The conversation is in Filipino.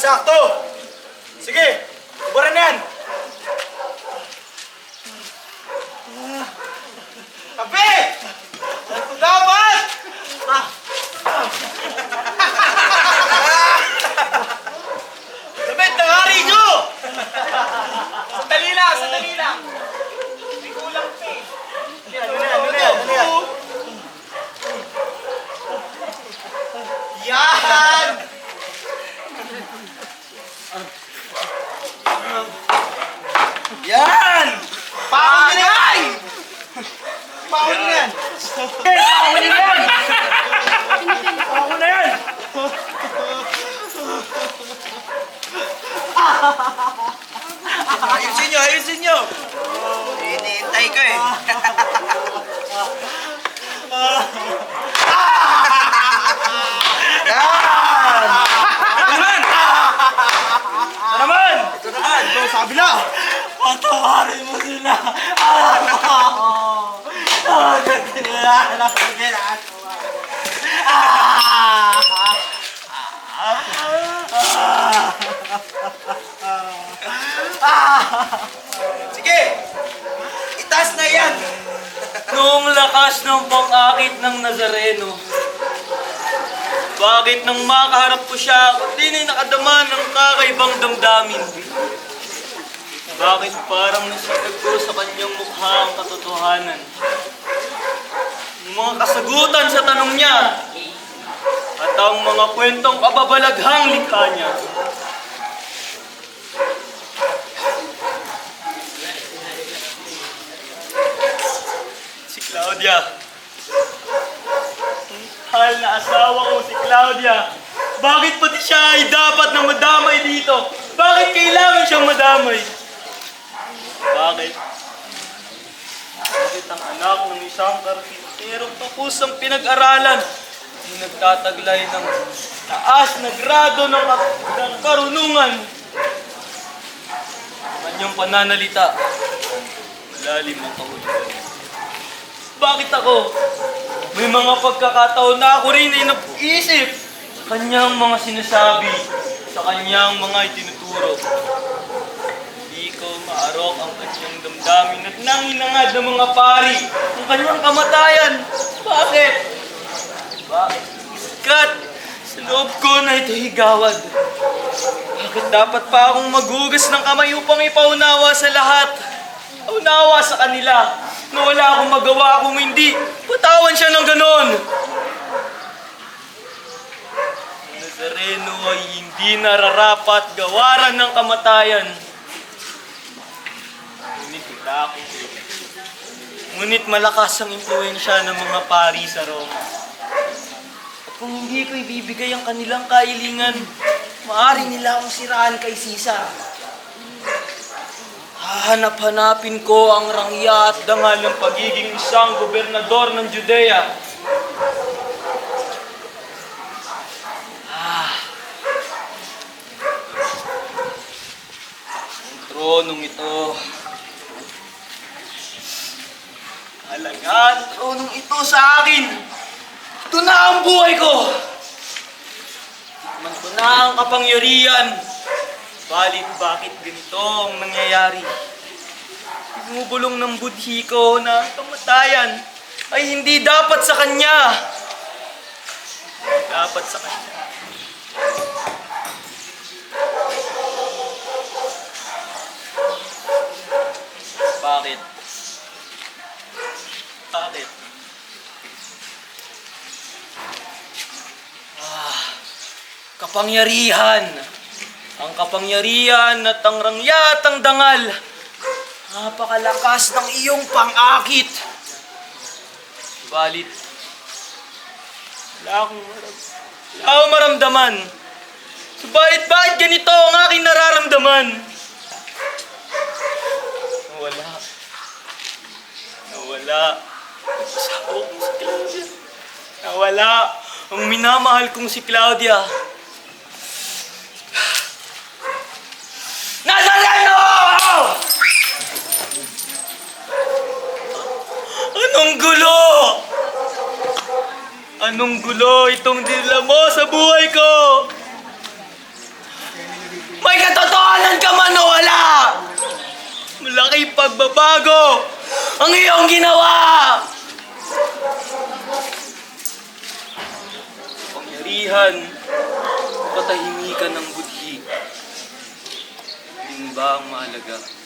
sakto! Sige, kubaran na yan! Kape! Ito dapat! Dapat, nangari nyo! Sandali lang, sandali lang! May kulang pa eh. Ano yan? Yan! Yan! Pakon nyo na yan! Pakon nyo na yan! Pakon nyo na yan! Pakon na yan! Ayusin nyo, ayusin nyo! Hinihintay ko eh. Yan! Ito naman! Ito naman! Ito, sabi na! Patawarin mo sila! Sige! Itaas na yan! Noong lakas ng pang-akit ng Nazareno, bakit nang makaharap ko siya, di na'y nakadama ng kakaibang damdamin? Bakit parang nasagad ko sa kanyang mukha ang katotohanan? Yung mga kasagutan sa tanong niya, at ang mga kwentong kababalaghang likha niya. Si Claudia. Mahal na asawa ko si Claudia. Bakit pati siya ay dapat na madamay dito? Bakit kailangan siyang madamay? Bakit? Bakit ang anak ng isang karpinterong tapos ang pinag-aralan ay nagtataglay ng taas na grado ng karunungan? Kanyang pananalita, malalim ang kahulugan. Bakit ako? May mga pagkakataon na ako rin ay nag-iisip sa kanyang mga sinasabi, sa kanyang mga itinuturo. Hindi ko maarok ang kanyang damdamin at nanginangad ng mga pari ang kanyang kamatayan. Bakit? Bakit? Iskat sa loob ko na ito higawad. Bakit dapat pa akong maghugas ng kamay upang ipaunawa sa lahat? Unawa sa kanila na wala akong magawa kung hindi patawan siya ng ganon. Ang Nazareno ay hindi nararapat gawaran ng kamatayan. Ngunit malakas ang impluensya ng mga pari sa Roma. At kung hindi ko ibibigay ang kanilang kailingan, maaari nila akong siraan kay Caesar. Hahanap-hanapin ko ang rangya at dangal ng pagiging isang gobernador ng Judea. Ang tronong ito. Halaga ang tronong ito sa akin. Ito na ang buhay ko. Man ko na ang kapangyarihan. Balit bakit ganito ang nangyayari? Bumubulong ng budhi ko na kamatayan ay hindi dapat sa kanya. Dapat sa kanya. Bakit? Bakit? Kapangyarihan. Ang kapangyarihan at ang rangya at ang dangal. Napakalakas ng iyong pang-akit. Balit, wala akong maramdaman. Subalit bakit ganito ang aking nararamdaman? Nawala. Asawa kong si Claudia. Nawala ang minamahal kong si Claudia. Nazareno! Anong gulo? Anong gulo itong dinala mo sa buhay ko? Malaking pagbabago ang iyong ginawa! Pangyarihan, patahimikan ng budhi. Yun ba ang mahalaga?